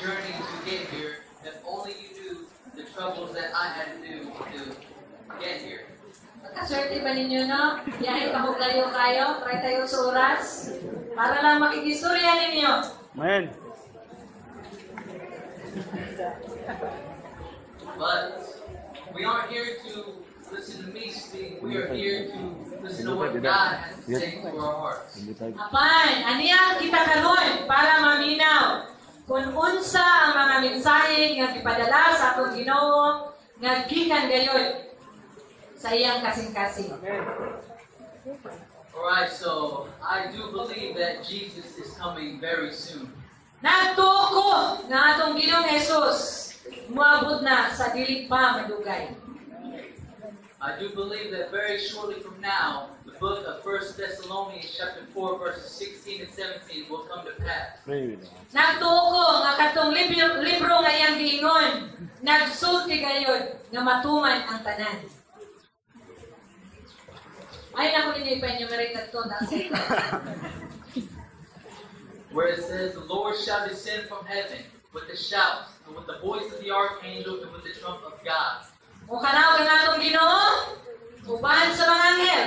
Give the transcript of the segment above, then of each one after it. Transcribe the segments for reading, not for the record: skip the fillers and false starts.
journey to get here if only you knew the troubles that I had to do to get here. Kaswerte ba ninyo, no? Biyahe pa kayo, try tayo sa oras, para lang makikistorya ninyo. Amen. But we aren't here to listen to me speak. We are here to listen to what God has to say to our hearts. Apan, aniya kita karon para maminaw kung unsa ang mga mensahe nga gipadala sa atong Ginoo nga gikan gayon sa iyang kasing-kasing. Alright, so I do believe that Jesus is coming very soon. Nagtuko nga atong Ginoong Jesus moabot na sa dili pa madugay. I do believe that very shortly from now, the book of 1 Thessalonians chapter 4 verses 16 and 17 will come to pass. Nagtuko nga katong libro nga iyang giingon, nagsulti gayud nga matuman ang tanan. Ay nako ninyo ipa-enumerate na ito. Where it says, the Lord shall descend from heaven with the shouts, and with the voice of the archangel, and with the trump of God. O kanaw ka natong Ginoo, uban sa mga anghel,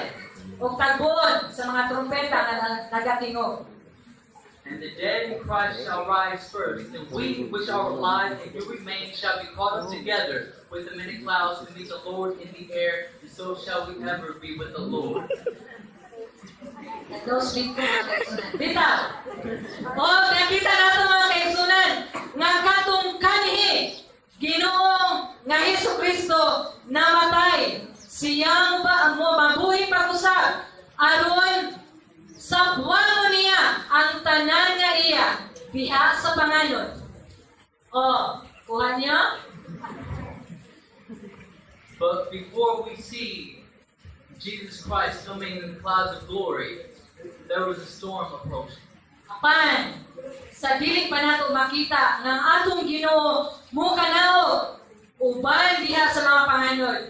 o tagbon sa mga trumpeta nga nagatingog. And the dead in Christ shall rise first, and we which are alive and do remain shall be caught up together with them in the clouds to meet the Lord in the air, and so shall we ever be with the Lord. Those people mga kaigsunan. Dita! O, nakita nato mga kaigsunan, nga katong kanhi, Ginoong nga Hesus Kristo namatay. Siyang mabuhi pag-usap aron sa buwangon niya ang tanan nga iya diha sa panganon. O, kuha niyo? But before we see Jesus Christ coming in the clouds of glory, there was a storm approaching. Apan, sa dili pa nato makita ng atong Ginoo mukanaw uban diha sa mga panganon.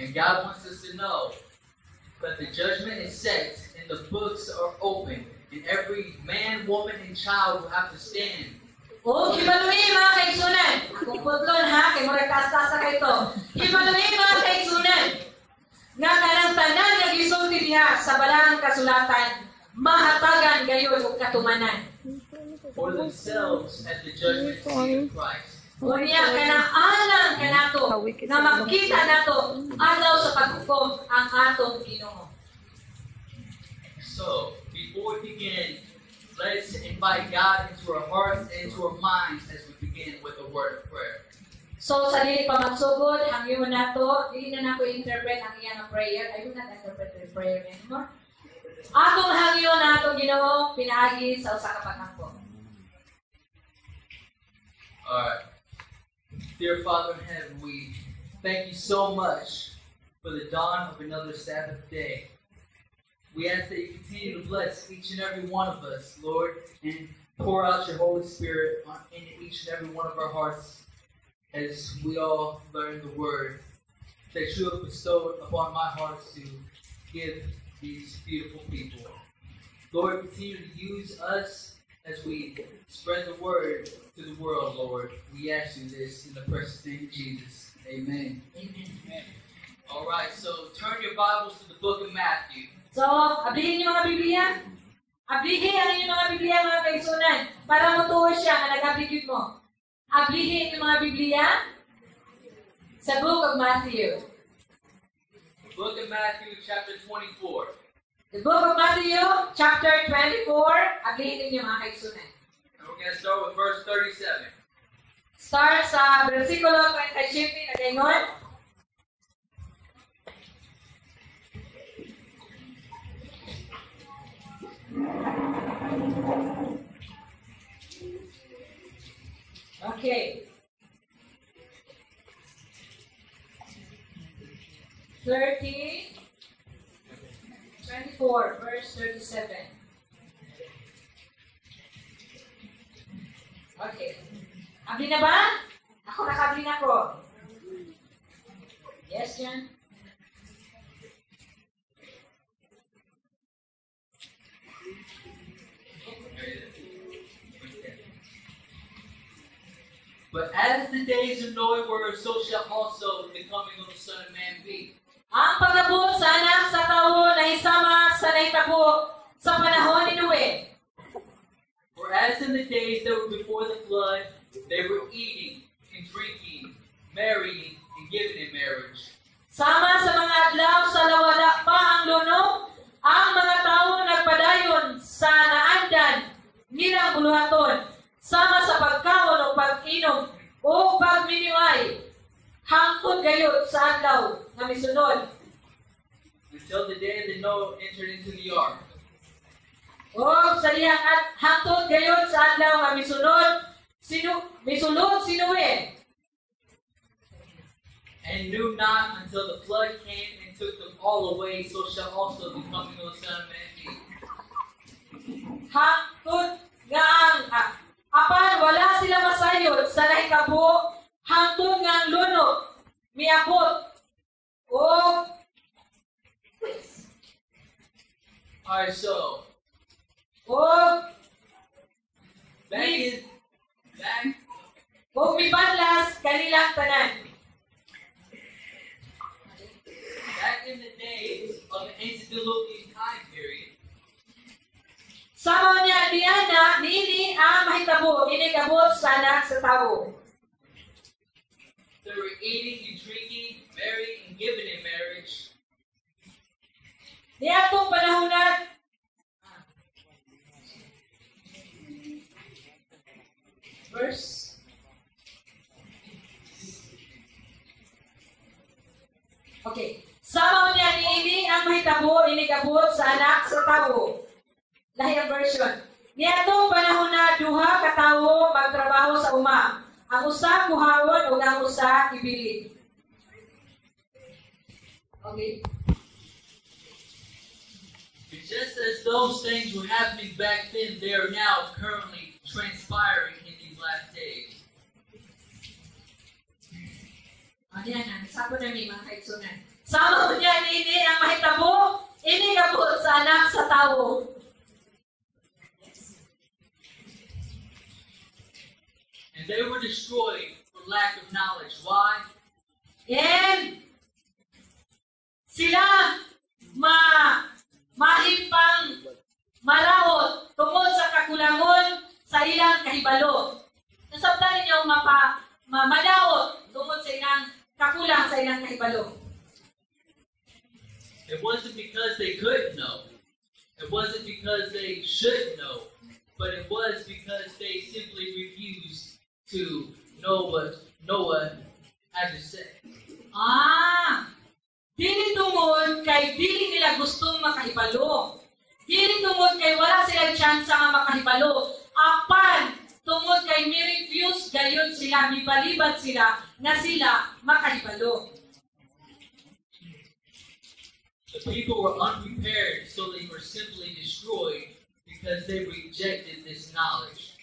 And God wants us to know that the judgment is set and the books are open, and every man, woman, and child will have to stand. O, hibaluhi mga kaigsunan. Kung putlon ha, kay murag taas-taas na kayo ito. Hibaluhi mga kaigsunan. Nga kanang tanan nga gisulti diha sa balahang kasulatan, mahatagan gayon og katumanan. For themselves at the judgment seat of Christ. Unya kanang alang kanato nga makita nato adlaw sa paghukom ang atong Ginoo. So, before we begin, let's invite God into our hearts and into our minds as we begin with a word of prayer. So sa dili pa magsugod, hangyon nato, dili na nako interpret ang iyang prayer. I do not interpret the prayer anymore. Atong hangyon nato Ginoo pinaagi sa usa ka paghampo. Alright. Dear Father in heaven, we thank you so much for the dawn of another Sabbath day. We ask that you continue to bless each and every one of us, Lord, and pour out your Holy Spirit into each and every one of our hearts as we all learn the word that you have bestowed upon my heart to give these beautiful people. Lord, continue to use us as we spread the word to the world, Lord. We ask you this in the precious name of Jesus. Amen. Amen. All right, so turn your Bibles to the book of Matthew. So, ablihin niyo mga Biblia. Ablihin ang inyong mga Biblia mga kaigsunan para matuwa siya nga nag-aplicate mo. Ablihin yung mga Biblia sa book of Matthew. Book of Matthew, chapter 24. The book of Matthew, chapter 24. Ablihin ninyo mga kaigsunan. And we're going to start with verse 37. Start sa versikulo 37 na gayon. Okay. 24, verse 37. Okay. Abli na ba? Ako nakabli na ko. Yes, Jan? But as the days of Noah were, so shall also the coming of the Son of Man be. Ang pag-abot sa anak sa tao na isama sa naitabo sa panahon ni Noe. For as in the days that were before the flood, they were eating and drinking, marrying and giving in marriage. Sama sa mga adlaw sa lawala pa ang luno, ang mga tao nagpadayon sa naandan nilang buluhaton, sama sa pagkaon o pag-inom o pagminiway, hangtod gayud sa adlaw na misunod. Until the day that Noah entered into the ark. O sa lihang at hangtod gayud sa adlaw nga misunod, misulod si Noe. And knew not until the flood came and took them all away, so shall also the coming of the Son of Man be. Hangtod nga ang apan wala sila masayod sa nahitabo, hangtod nga ang lunod miabot o Alright, so back mipadlas kanilang tanan. Back in the days of the antediluvian time period, Sama niya diana niini ang mahitabo inigabot sa anak sa tao. they were eating and drinking, marrying and giving in marriage. Di atong panahonan verse Okay. Sama niya niini ang mahitabo inigabot sa anak sa tao. Lahing version. Niadtong panahon na duha ka tawo magtrabaho sa uma. Ang usa kuhawon ug ang usa ibilin. Okay. Just as those things were happening back then, they are now currently transpiring in these last days. Ayan na, sabi na ni mga kaigsunan. Sama niya niini ang mahitabo inigabot sa anak sa tao. And they were destroyed for lack of knowledge. Why? And sila mahimpang malaot tungod sa kakulangon sa ilang kahibalo. Nasabtan ninyo malaot tungod sa ilang kakulang sa ilang kahibalo. It wasn't because they couldn't know. It wasn't because they should know. But it was because they simply refused to know what Noah had to say. Dili tungod kay dili nila gustong makahibalo. Dili tungod kay wala silang tsansa nga makahibalo. Apan, tungod kay mi-refuse gayon sila, mibalibad sila na sila makahibalo. The people were unprepared, so they were simply destroyed because they rejected this knowledge.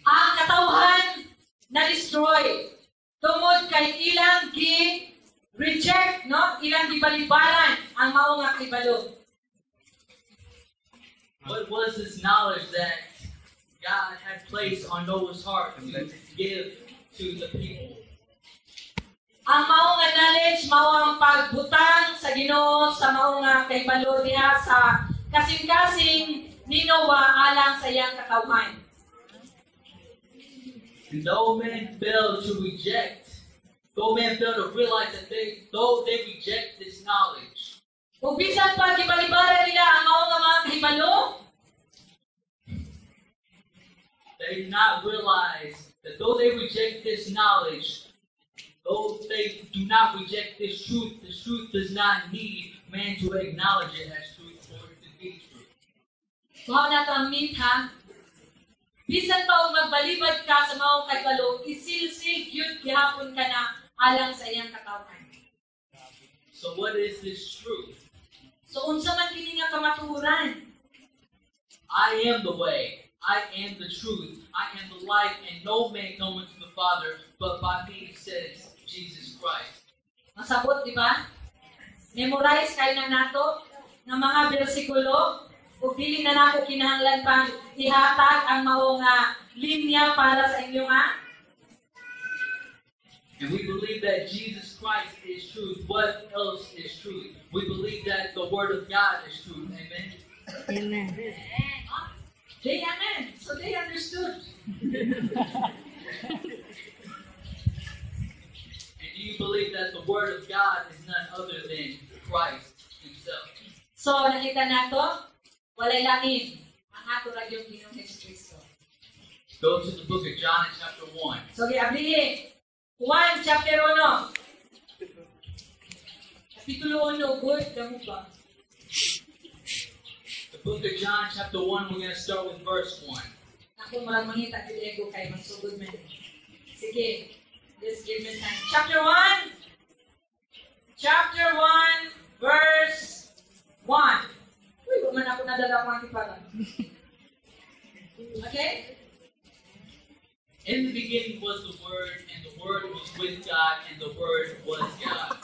Ang katawhan na-destroy tungod kay ilang reject, no? Ilang gibalibaran ang mao nga kahibalo. What was this knowledge that God had placed on Noah's heart to give to the people? Ang mao nga knowledge mao ang pagbutang sa Ginoo sa mao nga kahibalo diha sa kasing-kasing ni Noah alang sa iyang katawhan. No man failed to realize that though they reject this knowledge, Kung bisan pa gibalibaran nila ang mao nga mga kahibalo, they do not realize that though they reject this knowledge, though they do not reject this truth does not need man to acknowledge it as truth for it to be true. mao na to ang meat ha. Bisan pa og magbalibad ka sa mao kahibalo, isilsil gyud gihapon ka na alang sa iyang katawhan. So what is this truth? So unsa man kini nga kamatuoran? I am the way, I am the truth, I am the life, and no man cometh to the Father but by me, says Jesus Christ. Masabot, di ba? Memorize kayo na nato ng mga bersikulo ug dili na nako kinahanglan pang ihatag ang mao nga linya para sa inyo nga And we believe that Jesus Christ is truth. What else is truth? We believe that the Word of God is truth. Amen? Amen. They amen. So they understood. And do you believe that the Word of God is none other than Christ Himself? So nakita nato, walay lain ang ato ra yung Ginoong Jesucristo. Go to the book of John in chapter 1. So giablihin, Juan chapter 1. Kapitulo 1, good, damo ba? The book of John chapter 1, we're going to start with verse 1. Ako marang mangita kay kay magsugod man. Sige, just give me time. Chapter 1, verse 1. Uy, wag man ako nadala ko ang tipagan. Okay? In the beginning was the Word, and the Word was with God, and the Word was God.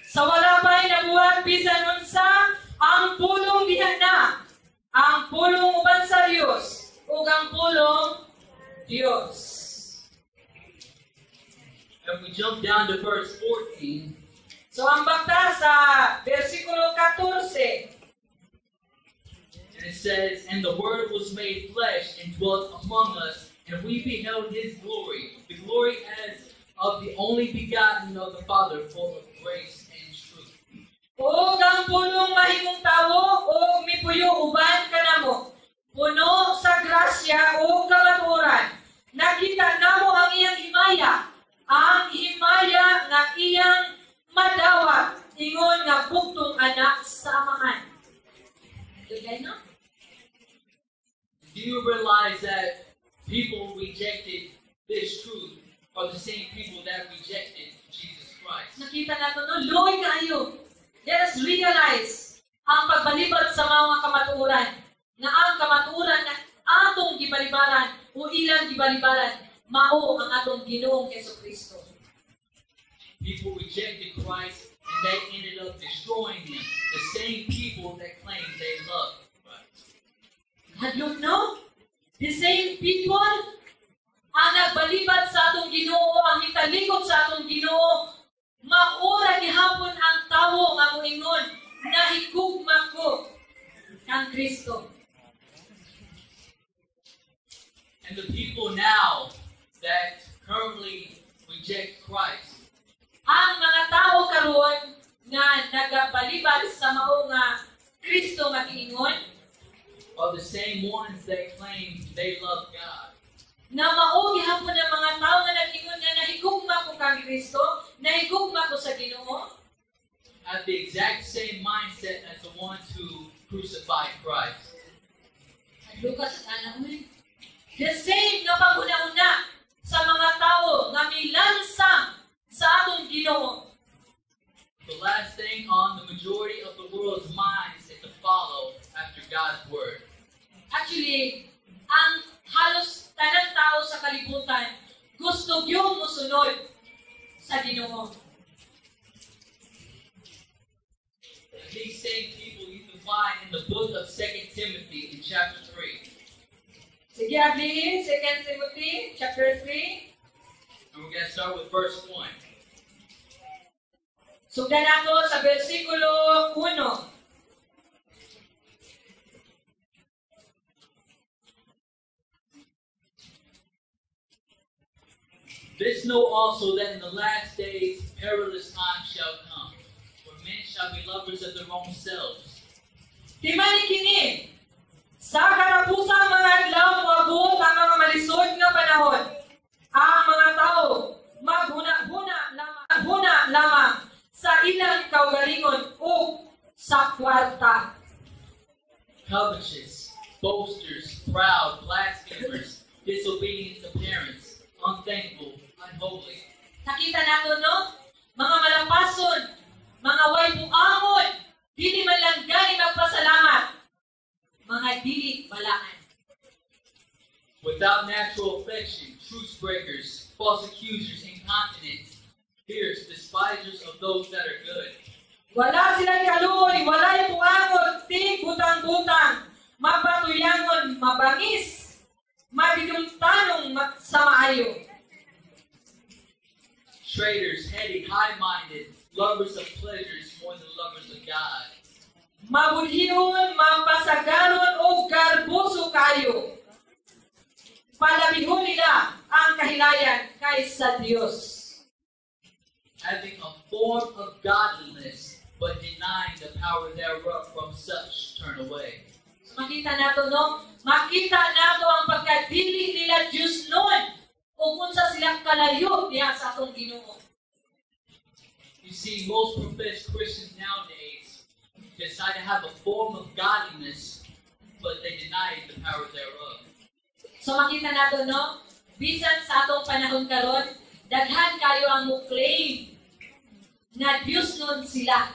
Sa wala pa'y nabuhat bisan unsa ang pulong diha na. Ang pulong uban sa Dios ug ang pulong Dios. And we jump down to verse 14. So ang bakta sa bersikulo 14. And it says, "And the Word was made flesh and dwelt among us, and we beheld His glory, the glory as of the only begotten of the Father, full of grace and truth." Ug ang pulong mahimong tawo ug mipuyo uban kanamo. Puno sa grasya ug kamatuoran. Nakita namo ang iyang himaya, ang himaya nga iyang madawat ingon nga bugtong anak sa amahan. Okay, no? Do you realize that people rejected this truth are the same people that rejected Jesus Christ? Nakita nato no, luoy kaayo. Let us realize ang pagbalibad sa mga kamatuoran nga ang kamatuoran na atong gibalibaran o ilang gibalibaran mao ang atong Ginoong Jesucristo. People rejected Christ and they ended up destroying Him. The same people that claim they love Christ. Hadlok no? The same people ang nagbalibad sa atong Ginoo, ang hitalikod sa atong Ginoo, maura gihapon ang tawo nga moingon na higugma ko kang Kristo. And the people now that currently reject Christ Ang mga tao karon nga nagabalibad sa mao nga Kristo nga giingon are the same ones that claim they love God. na mao gihapon ang mga tao nga nag-ingon nga nahigugma ko kang Kristo, nahigugma ko sa Ginoo. Have the exact same mindset as the ones who crucified Christ. Lukas at Anahoy. The same nga panguna-una sa mga tao nga milansang sa atong Ginoo. The last thing on the majority of the world's minds is to follow after God's word. Actually, ang halos tanang tao sa kalibutan gusto gyud mosunod sa Ginoo. These same people you can find in the book of 2 Timothy in chapter 3. Sige, ablihin, 2 Timothy, chapter 3. And we're going to start with verse 1. Sugdan ako sa versikulo 1. This know also that in the last days perilous times shall come, where men shall be lovers of their own selves. Timani kini, sa katapusang mga adlaw moabot ang mga malisod nga panahon. Ang mga tao maghuna lamang sa ilang kaugalingon o sa kwarta. Covetous, boasters, proud, blasphemers, disobedient to parents, unthankful, unholy. Nakita nato no? Mga malampason, mga way buangon, dili man lang gani magpasalamat. Mga dili balaan. Without natural affection, truce breakers, false accusers, incontinent, fierce, despisers of those that are good. Wala silang kaluoy, walay buangon, ting butang-butang, mapatuyangon, mabangis, mabiduntanong sa maayo. traitors, heady, high-minded, lovers of pleasures more than lovers of God. Mabudhihon, mapasagaron o garbuso kayo. Palabihon nila ang kahilayan kaysa Diyos. Having a form of godliness, but denying the power thereof, from such turn away. So, makita nato, no? Makita nato ang pagkadili nila Diyos noon kung unsa silang kalayo diha sa atong Ginoo. You see, most professed Christians nowadays decide to have a form of godliness, but they deny the power thereof. So makita nato, no? Bisan sa atong panahon karon, daghan kayo ang mo-claim na Diyos nun sila.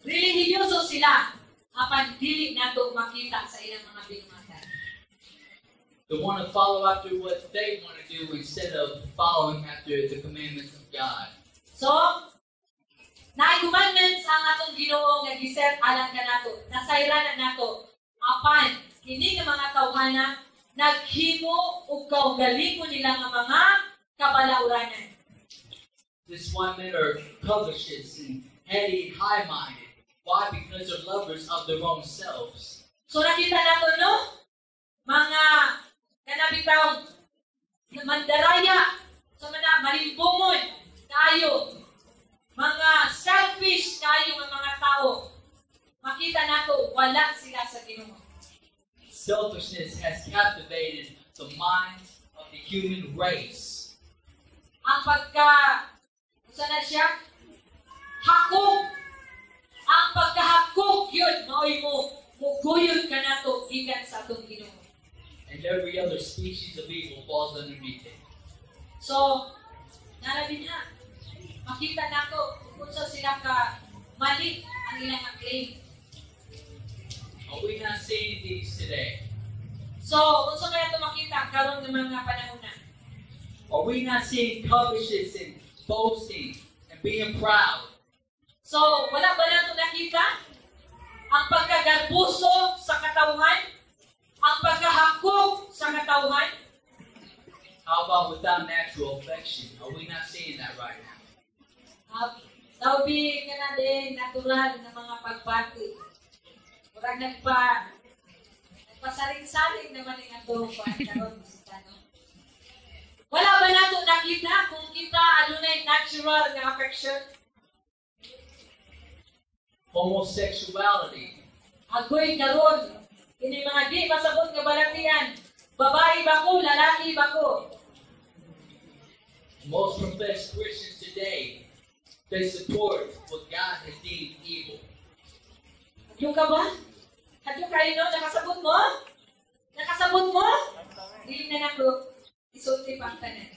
Relihiyoso sila, apan dili nato makita sa ilang mga bingmatan. They want to follow after what they want to do instead of following after the commandments of God. So, naay commandments ang atong Ginoo nga giset alang kanato. Nasayranan nato. Apan kini nga mga tawhana naghimo og kaugalingon nila nga mga kabalauranan. This one men are covetous and heady and high-minded. Why? Because they're lovers of their own selves. So nakita nato, no? Mga kanabitaw mandaraya, so mga malimbungon tayo. Mga selfish kayo ng mga tao. Makita nato, wala sila sa Ginoo. Selfishness has captivated the minds of the human race. Ang usa na siya? Hakog. Ang pagkahakog yun, maoy mo, muguyod ka nato, gikan sa atong Ginoo. And every other species of evil falls underneath it. So, narabin ha. Makita nato kung sa sila ka mali ang ilang claim. Are we not seeing these today? So, kung sa kaya ito makita karon ng mga panahon na. Are we not seeing covetousness and boasting and being proud? So, wala ba nato nakita ang pagkagarbuso sa katawhan? Ang pagkahakog sa katawhan? How about without natural affection? Are we not seeing that right now? Tawbi ka na din natural na mga pagpati. Murag nagpasaling-saling naman yung atong pagkaroon sa tanong. Wala ba nato nakita kung kita adunay natural na affection? Homosexuality. Agoy karon kini mga di masabot nga balatian. Babae ba ko, lalaki ba ko? Most professed Christians today, they support what God has deemed evil. Hadyo ka ba? Hadyo kayo, no? Nakasabot mo? Nakasabot mo? Dili na nako. Isulti pang tanan.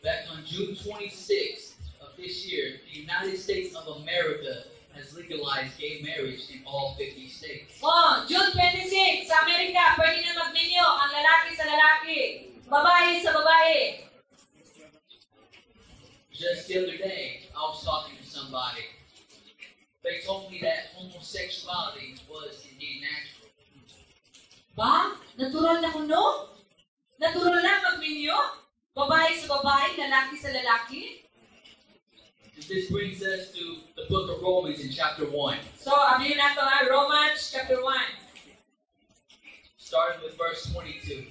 Back on June 26th of this year, the United States of America has legalized gay marriage in all 50 states. Oh, June 26, sa Amerika, pwede na magminyo ang lalaki sa lalaki, babae sa babae. Just the other day, I was talking to somebody. They told me that homosexuality was indeed natural. Ba? Natural na kuno? Natural na magminyo? Babae sa babae, lalaki sa lalaki? This brings us to the book of Romans in chapter 1. So, abihin nato nga, Romans chapter 1. Starting with verse 22.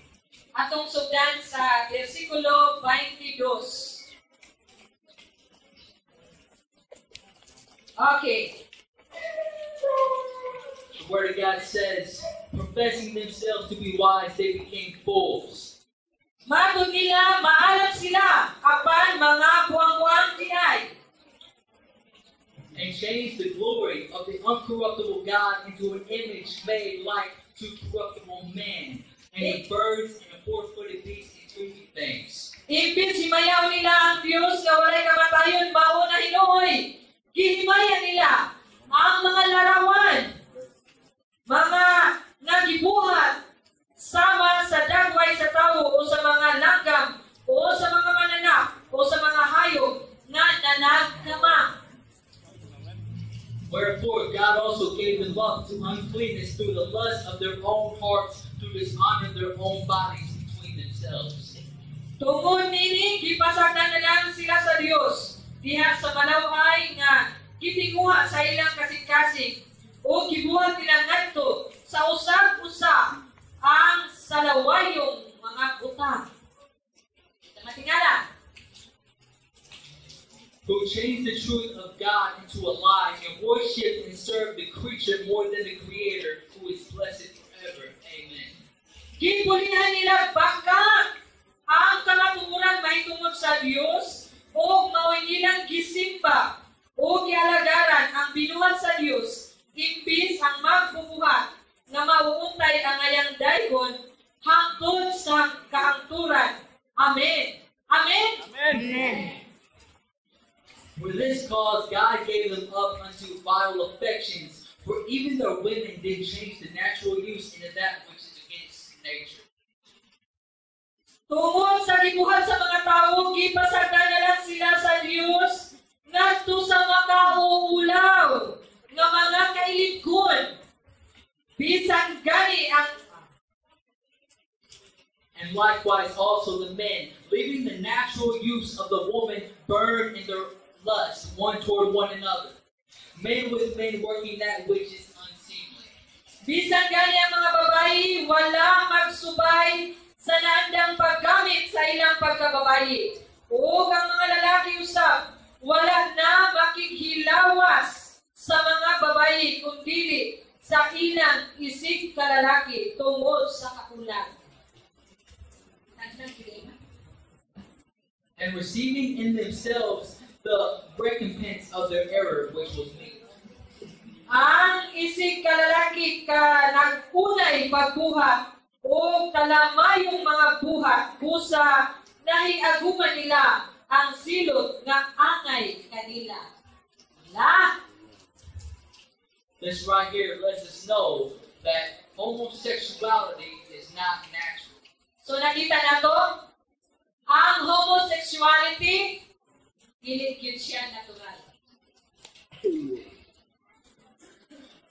Atong sugdan sa versikulo 22. Okay. The Word of God says, professing themselves to be wise, they became fools. Matod nila, maalam sila, apan mga buwang-buwang tinay. And changed the glory of the uncorruptible God into an image made like to corruptible men, and the birds and the four-footed beasts and creeping things. Impis himayaw nila ang Diyos na walay kamatayon, bawo na hinuoy. Gihimayan nila ang mga larawan, mga nagibuhat, sama sa dagway sa tao o sa mga langgam o sa mga mananap o sa mga hayop na nanagkama. Wherefore God also gave them up to uncleanness through the lust of their own hearts, to dishonor their own bodies between themselves. Tungod nini gipasagdan na lang sila sa Dios diha sa malawhay nga gitinguha sa ilang kasing-kasing o gibuhat nila ngadto sa usag-usa ang salawayong mga utang. Matingala. Who changed the truth of God into a lie and worship and serve the creature more than the Creator, who is blessed forever. Amen. Gipulihan nila baka ang kamatuoran mahitungod sa Dios o mao'y nilang gisimba o gialagaran ang binuhat sa Dios imbis ang magbubuhat na mauuntay ang ayang daygon hangtod sa kahangturan. Amen. Amen. Amen. For this cause God gave them up unto vile affections, for even their women did change the natural use into that which is against nature. Tungod sa gibuhat sa mga tao, gipasagdan na lang sila sa Dios ngadto sa makauulaw nga mga kailigon. Bisan gani ang And likewise also the men, leaving the natural use of the woman, burn in their lust one toward one another, men with men working that which is unseemly. bisan gani ang mga babayi wala magsubay sa naandang paggamit sa ilang pagkababayi. O ang mga lalaki usab wala na makikhilawas sa mga babayi kundi sa ilang isig kalalaki tungod sa kakulang. And receiving in themselves the recompense of their error, which was meat. Ang isig kalalaki ka nagpunay pagbuhat o kalamayong mga buhat kusa nahiaguman nila ang silot nga angay kanila. Wala. This right here lets us know that homosexuality is not natural. So nakita nato, ang homosexuality dili gyud siya natural.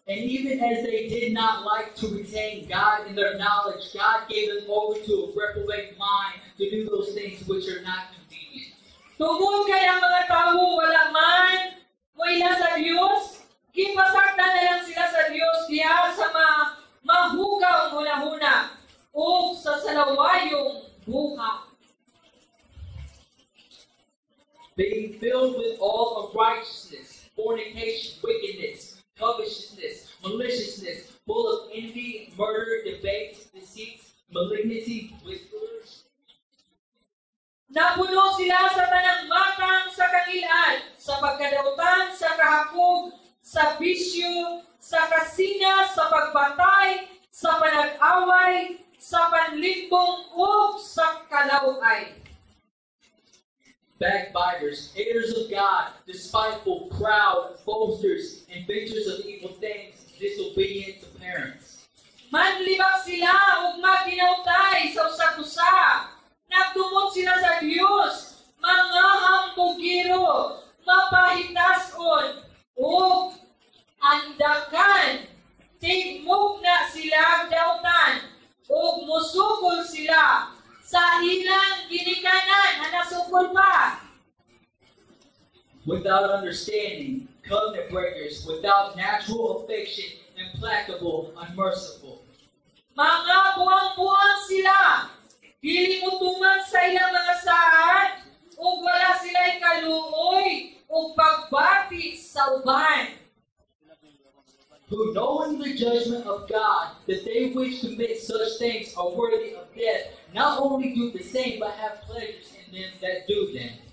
And even as they did not like to retain God in their knowledge, God gave them over to a reprobate mind to do those things which are not convenient. Tungod kay ang mga tao wala man moila sa Dios, gipasagdan na lang sila sa Dios diha sa mahugaw huna-huna o sa salawayong buhat. Being filled with all unrighteousness, fornication, wickedness, covetousness, maliciousness, full of envy, murder, debate, deceit, malignity, whispers. Napuno sila sa tanang matang sa kangilan, sa pagkadautan, sa kahapog, sa bisyo, sa kasina, sa pagbatay, sa panag-away, sa panlimbong o sa kalaway. Backbiters, haters of God, despiteful, proud, boasters, inventors of evil things, disobedient to parents. Manlibak sila ug maginautay sa usa-usa. Nagtumot sila sa Dios, mga hambugiro, mapahitason, ug andakan. Tigmog na sila dautan, ug musukol sila sa ilang ginikanan na nasukol pa. Without understanding, covenant breakers, without natural affection, implacable, unmerciful. Mga buwang-buwang sila, dili mutuman sa ilang mga saan, ug wala sila'y kaluoy, ug pagbati sa uban. Who, knowing the judgment of God, that they which commit such things are worthy of death, not only do the same, but have pleasures in them that do them.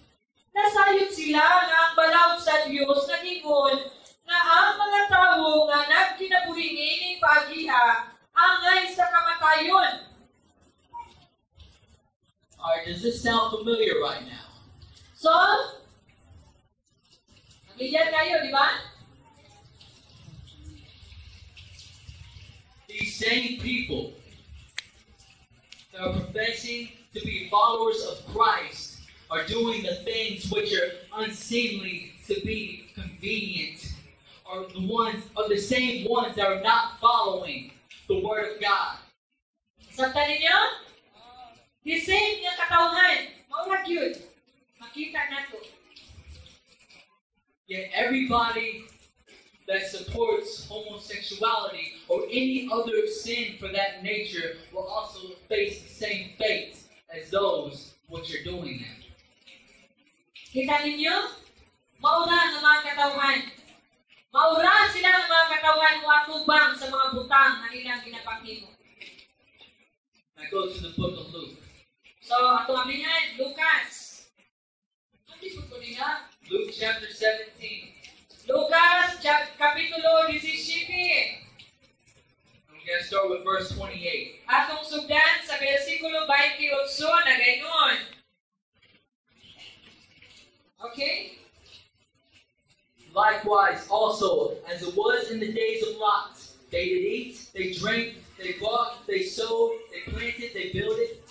Nasayod sila nga ang balaod sa Dios nagingon nga ang mga tawo nga nagkinabuhi niining paagiha angay sa kamatayon. Alright, does this sound familiar right now? So, nabigyan kayo, di ba? These same people that are professing to be followers of Christ are doing the things which are unseemly to be convenient, are the same ones that are not following the Word of God. Saktan ninyo? The same nga katauhan. yun. Makita nato. Yet everybody that supports homosexuality or any other sin for that nature will also face the same fate as those which are doing it. Kita ninyo? Maura ang mga katawan. Maura sila ang mga katawan o atubang sa mga butang na ilang ginapakimo. I go to the book of Luke. So, ato ablihan, Lucas. Ano po niya? Luke chapter 17. Lucas, kapitulo 17. I'm going to start with verse 28. Atong sugdan sa versikulo 28 na gayon. Okay? Likewise, also, as it was in the days of Lot, they did eat, they drank, they bought, they sowed, they planted, they builded.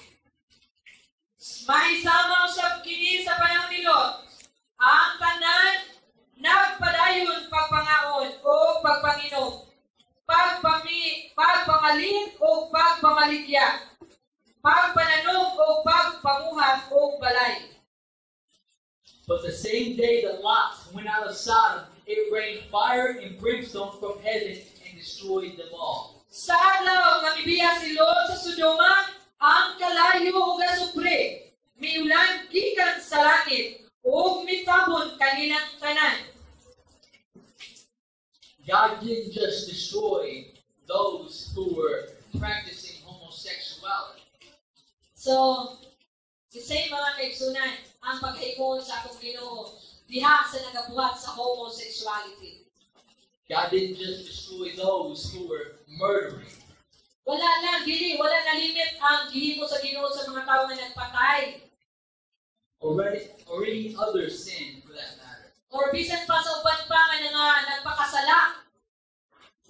Mahisamaw sa kini sa panahon ni Lot. Ang tanan nagpadayon pagpangaon o pagpanginom, pagpangalit o pagpamaligya, pagpananog o pagpamuhat o balay. But the same day that Lot went out of Sodom, it rained fire and brimstone from heaven and destroyed them all. Sa adlaw nga mibiya si Lot sa Sodoma, ang kalayo ug asupre, miulan gikan sa langit ug mitabon kanilang tanan. God didn't just destroy those who were practicing homosexuality. So, isay mga kaigsunan, ang paghaimon sa akong Ginoo diha sa nagabuhat sa homosexuality. God didn't just destroy those who were murdering. Wala na limit ang gihimo sa Ginoo sa mga tao nga nagpatay. Or any other sin for that matter. Or bisan pa sa uban pa nga nagpakasala.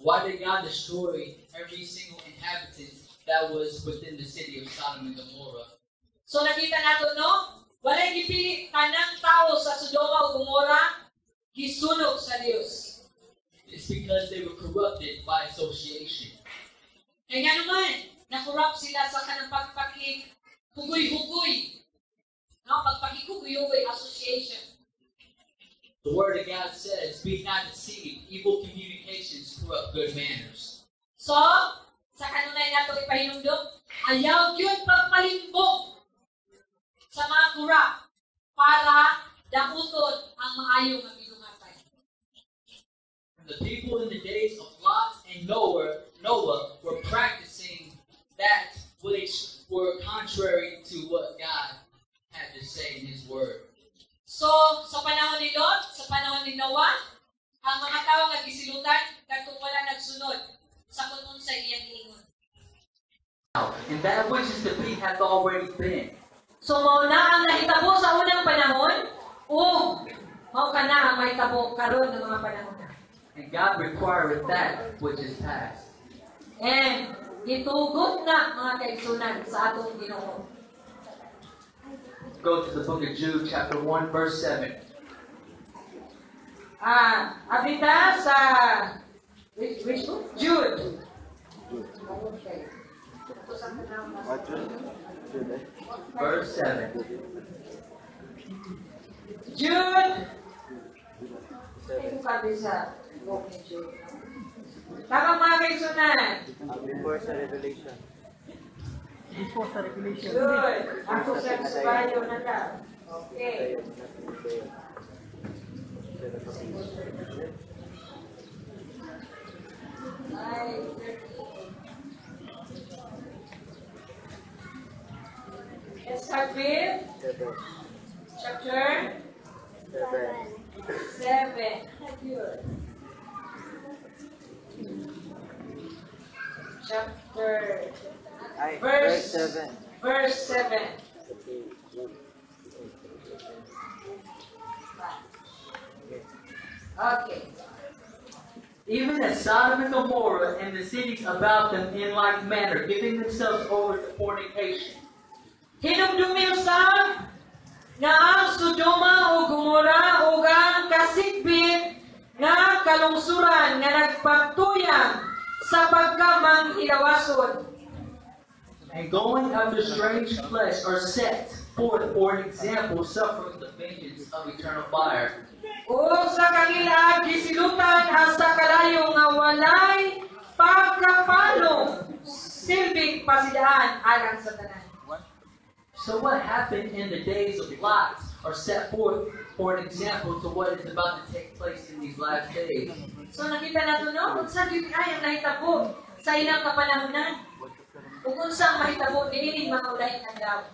Why did God destroy every single inhabitant that was within the city of Sodom and Gomorrah? So nakita nato no, walay gipili tanang tao sa Sodoma ug Gomorrah gisunog sa Dios. It's because they were corrupted by association. Kaya nga naman, nakorrupt sila sa kanang pagpakikugoy-hugoy. No, pagpakikugoy-hugoy association. The Word of God says, "Be not deceived, evil communications corrupt good manners." So, sa kanunay nato ipahinumdum, ayaw yun pagpalimbong sa mga corrupt para dakuton ang maayo nga ginuhatay. The people in the days of Lot and Noah were practicing that which were contrary to what God had to say in His Word. So, sa panahon ni Lot, sa panahon ni Noah, ang mga tao nga gisilutan katong wala nagsunod sa kunon sa iyang ingon. And that which is to be hath already been. So, mao na ang nahitabo sa unang panahon, o mao ka na ang mahitabo karon ng mga panahon na. And God requireth that which is past. And gitugot na mga kaigsunan sa atong Ginoo. Go to the book of Jude, chapter 1, verse 7. Abita sa which book? Jude. Okay. Verse 7. Jude. Ito sabi sa book ni Jude. Tama mga kaigsunan. Before sa Revelation. Good. Ako sa bayo na lang. Okay. Let's start with chapter 7. Good. Chapter Verse 7. Verse 7. Okay. Even as Sodom and Gomorrah and the cities about them in like manner, giving themselves over to fornication. Hinumdumi usab na ang Sodoma o Gomorrah o ang kasikbit nga kalungsuran nga nagpagtuyang sa pagkamanghilawason. and going after strange flesh are set forth for an example, suffering the vengeance of eternal fire. O sa kanila gisilutan hasta kalayo nga walay pagkapalong silbing pasidaan alang sa tanan. So what happened in the days of Lot are set forth for an example to what is about to take place in these last days. So nakita nato no kung sa gyud ay ang nahitabo sa ilang kapanahunan. Ug unsang mahitabo niining mga ulahing adlaw.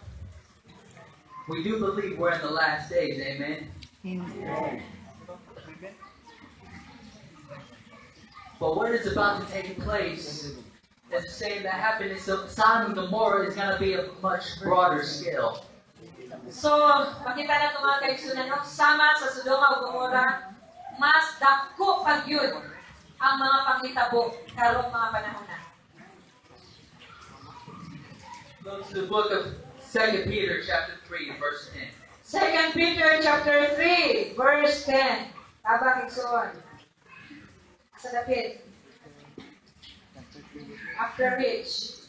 We do believe we're in the last days, amen? But what is about to take place is the same that happened in Sodom and Gomorrah is going to be a much broader scale. So, makita na ito mga kaigsunan, no? Sama sa Sodoma ug Gomorrah, mas dako pag yun ang mga panghitabo karong mga panahon na. Go to the book of 2 Peter chapter 3, verse 10. 2 Peter chapter 3, verse 10. Aba igsoon. Sa dapit. After which?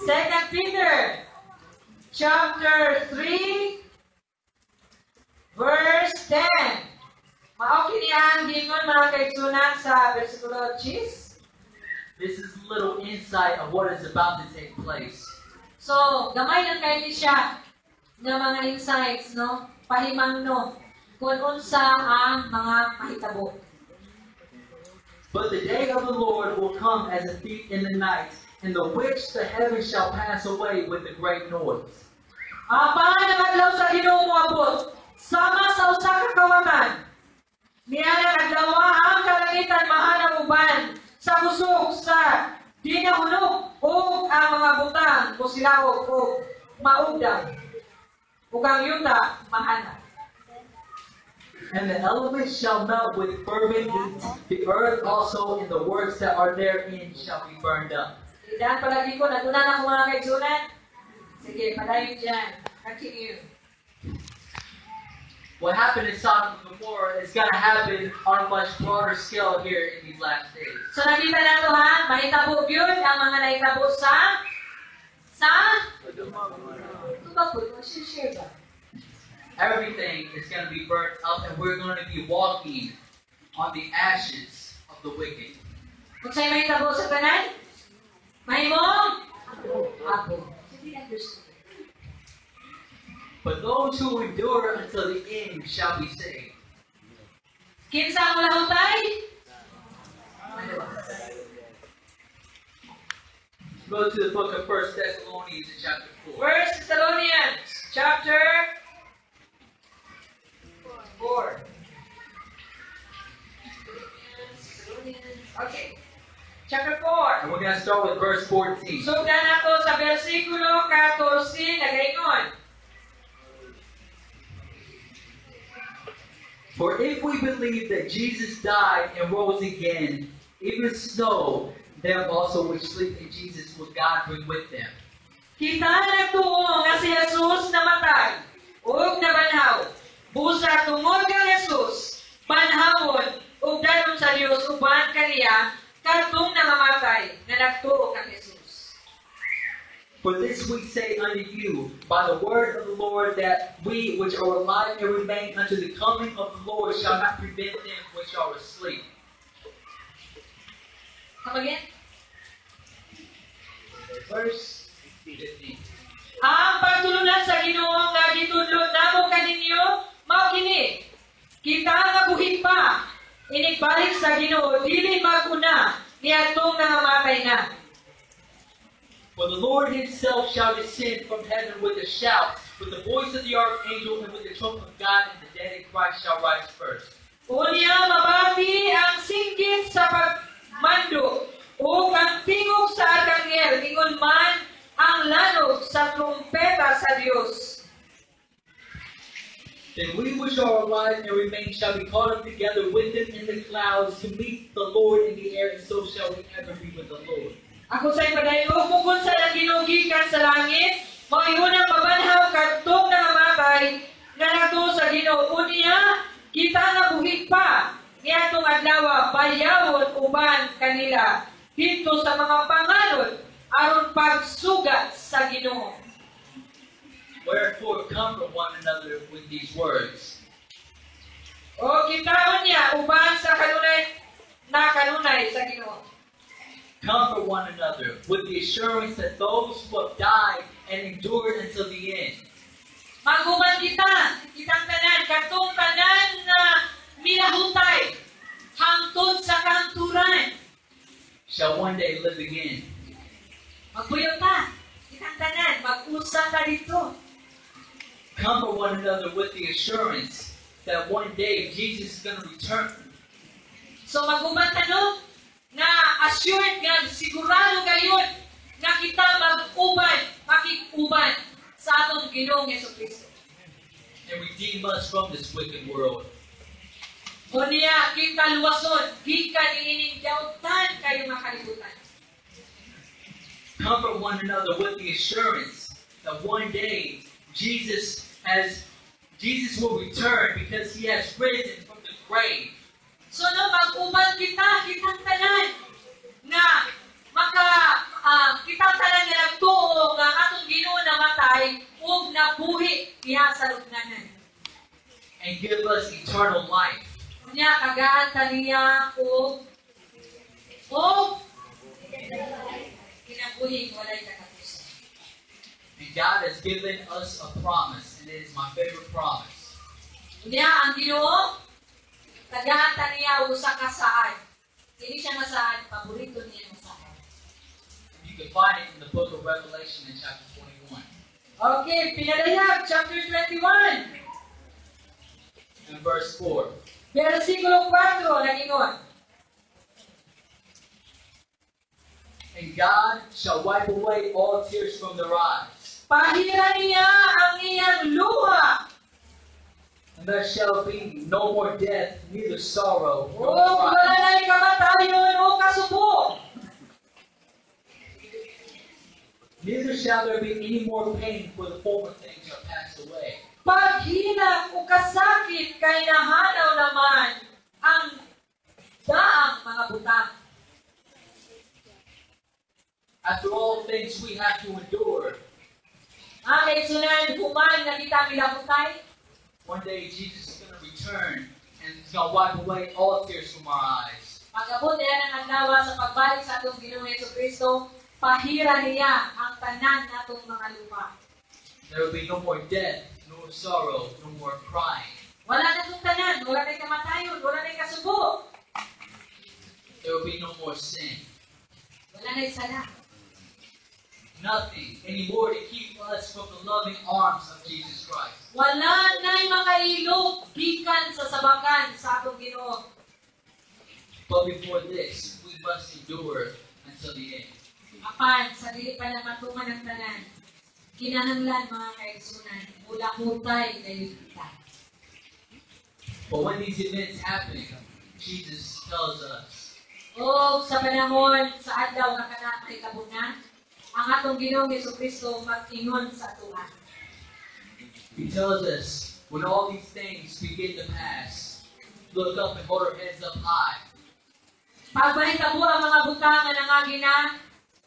Second Peter chapter 3 verse 10. Mao kini ang gingon mga kaigsunan sa bersikulo 10. This is a little insight of what is about to take place. So, gamay lang kayo siya ng mga insights, no? Pahimangno kung unsa ang mga mahitabo. But the day of the Lord will come as a thief in the night, in the which the heavens shall pass away with a great noise. Apan ang adlaw sa Ginoo moabot, sama sa usa ka kawaman. Niana adlaw ang kalangitan mahanang uban sa busog sa dinahulog ug ang mga butang kusilawog ug maugdang. Ug ang yuta mahanang. And the elements shall melt with fervent heat. The earth also and the works that are therein shall be burned up. Idan palagi ko, natunan ako mga kaigsunan. Sige, palayo dyan. Continue. What happened in Sodom and Gomorrah is going to happen on a much broader scale here in these last days. So nakita na ito ha, mahitabo yun ang mga nahitabo sa Tubakot, share ba? Everything is going to be burnt up and we're going to be walking on the ashes of the wicked. Kung sa'yo mahitabo sa tanan, mahimong ako. But those who endure until the end shall be saved. Kinsa ang lahutay? Go to the book of 1 Thessalonians in chapter 4. 1 Thessalonians chapter 4. Okay. Chapter 4. And we're going to start with verse 14. Sugdan nato sa bersikulo 14 nagaingon. For if we believe that Jesus died and rose again, even so, them also which sleep in Jesus will God bring with them. Kita nagtuo nga si Jesus namatay ug nabanhaw. Busa tungod kang Jesus, banhawon ug dayon sa Dios uban kaniya kadtong namamatay nga nagtuo kang Jesus. For this we say unto you by the word of the Lord, that we which are alive and remain unto the coming of the Lord shall not prevent them which are asleep. Come again? Verse 15. Ang pagtulunan sa Ginoo nga gitudlod namo kaninyo mao kini. Kita nga buhig pa inigbalik sa Ginoo dili maguna niadtong nangamatay na. For the Lord himself shall descend from heaven with a shout, with the voice of the archangel, and with the trump of God, and the dead in Christ shall rise first. Unya mabati ang singgit sa pagmando o ang tingog sa arkanghel ingon man ang lanog sa trumpeta sa Dios. Then we which are alive and remain shall be caught up together with them in the clouds to meet the Lord in the air, and so shall we ever be with the Lord. Ako sa'y padayon kung sa naginugikan sa langit, maayunang mabanhaw kadtong nangamatay nga nagtuo sa Ginoo. Unya kita nga buhig pa niadtong adlaw bayawon uban kanila dito sa mga pangalod aron pagsugat sa Ginoo. Wherefore comfort one another with these words. O kitaon niya uban sa kanunay sa Ginoo. Comfort one another with the assurance that those who have died and endured until the end Maguman kitang tanan, katong tanan na minahutay, hangtod sa kanturan. shall one day live again. Magpuyo ta, kitang tanan, mag-usa ta dito. Comfort one another with the assurance that one day Jesus is going to return. So maguman tanong, na assured nga, sigurado gayon, na kita makikuban sa atong Ginoong Jesucristo. And redeem us from this wicked world. O niya, kita luwason, gikan iining dautan kayo makalibutan. Comfort one another with the assurance that one day Jesus will return because he has risen from the grave. So no, mag-uban kitang tanan, na kitang tanan nga nagtuo nga atong Ginoo namatay ug nabuhi diha sa lubnganan. And give us eternal life. Unya kagaan ta niya ug kinabuhi walay katapusan. And God has given us a promise, and it is my favorite promise. Unya ang Ginoo kagaan ta niya usa ka saad. Dili siya nga saad, paborito niya nga saad. You can find it in the book of Revelation in chapter 21. Okay, Pinadayag, chapter 21. And verse 4. Versikulo 4, nagingon. And God shall wipe away all tears from their eyes. Pahira niya ang iyang luha. And there shall be no more death, neither sorrow, O nor crying. wala na'y kamatayon o kasubo. Neither shall there be any more pain, for the former things are passed away. Paghina o kasakit kay nahanaw naman ang daang mga butang. After all things we have to endure, Ang kaigsunan, human na kita milabutay. one day Jesus is going to return and he's going to wipe away all tears from our eyes. Pag-abot niya ng adlaw sa pagbalik sa atong Ginoong Jesucristo, pahira niya ang tanan natong mga lupa. There will be no more death, no more sorrow, no more crying. Wala na itong tanan, wala na kamatayon, wala na kasubo, There will be no more sin. wala na sala. Nothing anymore to keep us from the loving arms of Jesus Christ. Wala na'y makailog gikan sa sabakan sa atong Ginoo. But before this, we must endure until the end. Apan, sa dili pa na matuman ang tanan, kinahanglan mga kaigsunan, mula hutay kayo kita. But when these events happen, Jesus tells us, O sa panahon sa adlaw nga kana kay kabuna, ang atong Ginoong Jesucristo mag-ingon sa atuha. He tells us, when all these things begin to pass, look up and hold our heads up high. Pagbahitabo ang mga butangan ng agina,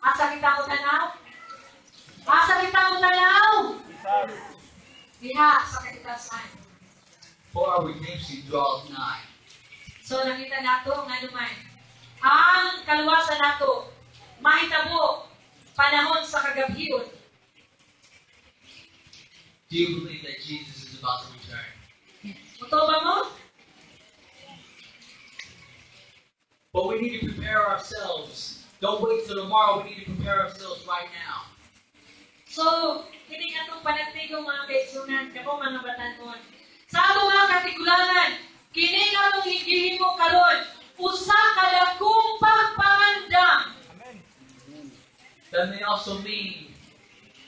asa kita mo tanaw? Asa kita mo tanaw? Diha sa kaitasan. For our redemption draws nigh. So nakita nato nga naman, ang kaluwasan nato, mahitabo, panahon sa kagabhion. Do you believe that Jesus is about to return? Mutoba mo? But we need to prepare ourselves. Don't wait till tomorrow. We need to prepare ourselves right now. So, hindi nga itong panagtigong mga kaisunan, kako mga batanon. Sa ato mga katigulangan, kini nga itong higihin mo karon, usa kadakong pagpangandam. That may also mean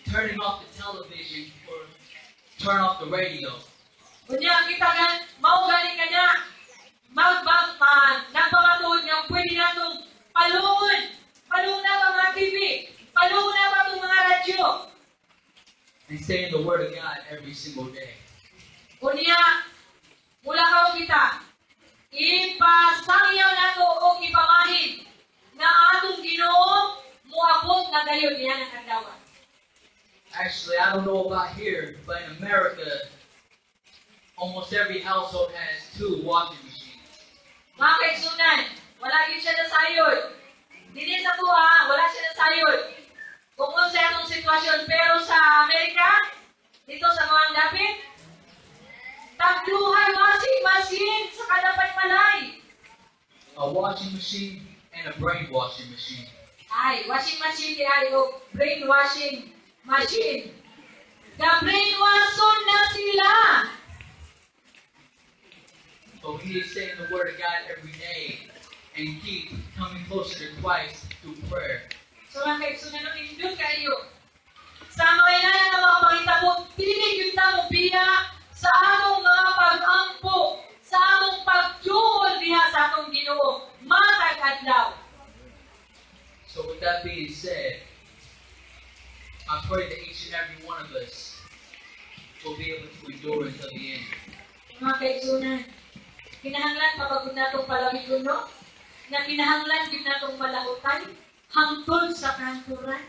turning off the television or turn off the radio. Kunya kita gan, maugali ka na, nagpamatuod nga pwede na itong palungon na ba mga TV, palungon na ba itong mga radyo. And stay in the Word of God every single day. Kunya, mula ka kita, ipa don't know about here, but in America, almost every household has 2 washing machines. Mga kaigsunan, wala yun siya nasayod. Dili sa tuwa, wala siya nasayod. Kung sa atong sitwasyon, pero sa Amerika, dito sa mga dapit, tagluhay washing machine sa kadapat malay. A washing machine and a brainwashing machine. Ay, washing machine di ay o brainwashing machine. Ga-brainwashon na sila. But we need to stay in the Word of God every day and keep coming closer to Christ through prayer. So mga kaigsunan, nung indun kayo, sa mga inaya ng mga pangitabo, pinig yung tamo biya sa among mga pag-ampo, sa among pagtuon diha sa atong Ginoo, matag adlaw. So with that being said, I pray that each and every one of us will be able to endure until the end. Mga kaigsunan, kinahanglan mapagod natong palamigon, no? Na kinahanglan din natong malahutan hangtod sa kanturan.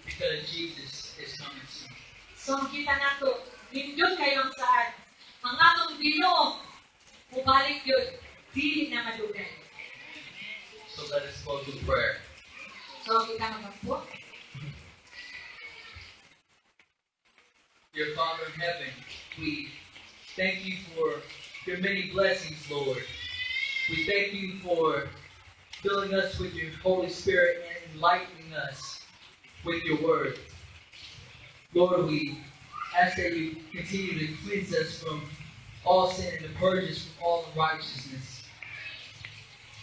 Because Jesus is coming soon. So makita nato, nindot kayo ang saan. Ang atong Ginoo, mubalik yun, dili na madugay. So let us close with prayer. So kita magpo. Dear Father in heaven, we thank you for your many blessings, Lord. We thank you for filling us with your Holy Spirit and enlightening us with your word. Lord, we ask that you continue to cleanse us from all sin and to purge us from all unrighteousness.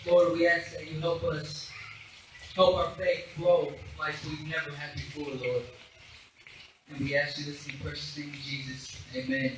Lord, we ask that you help our faith grow like we've never had before, Lord. And we ask you this in the precious name of Jesus. Amen.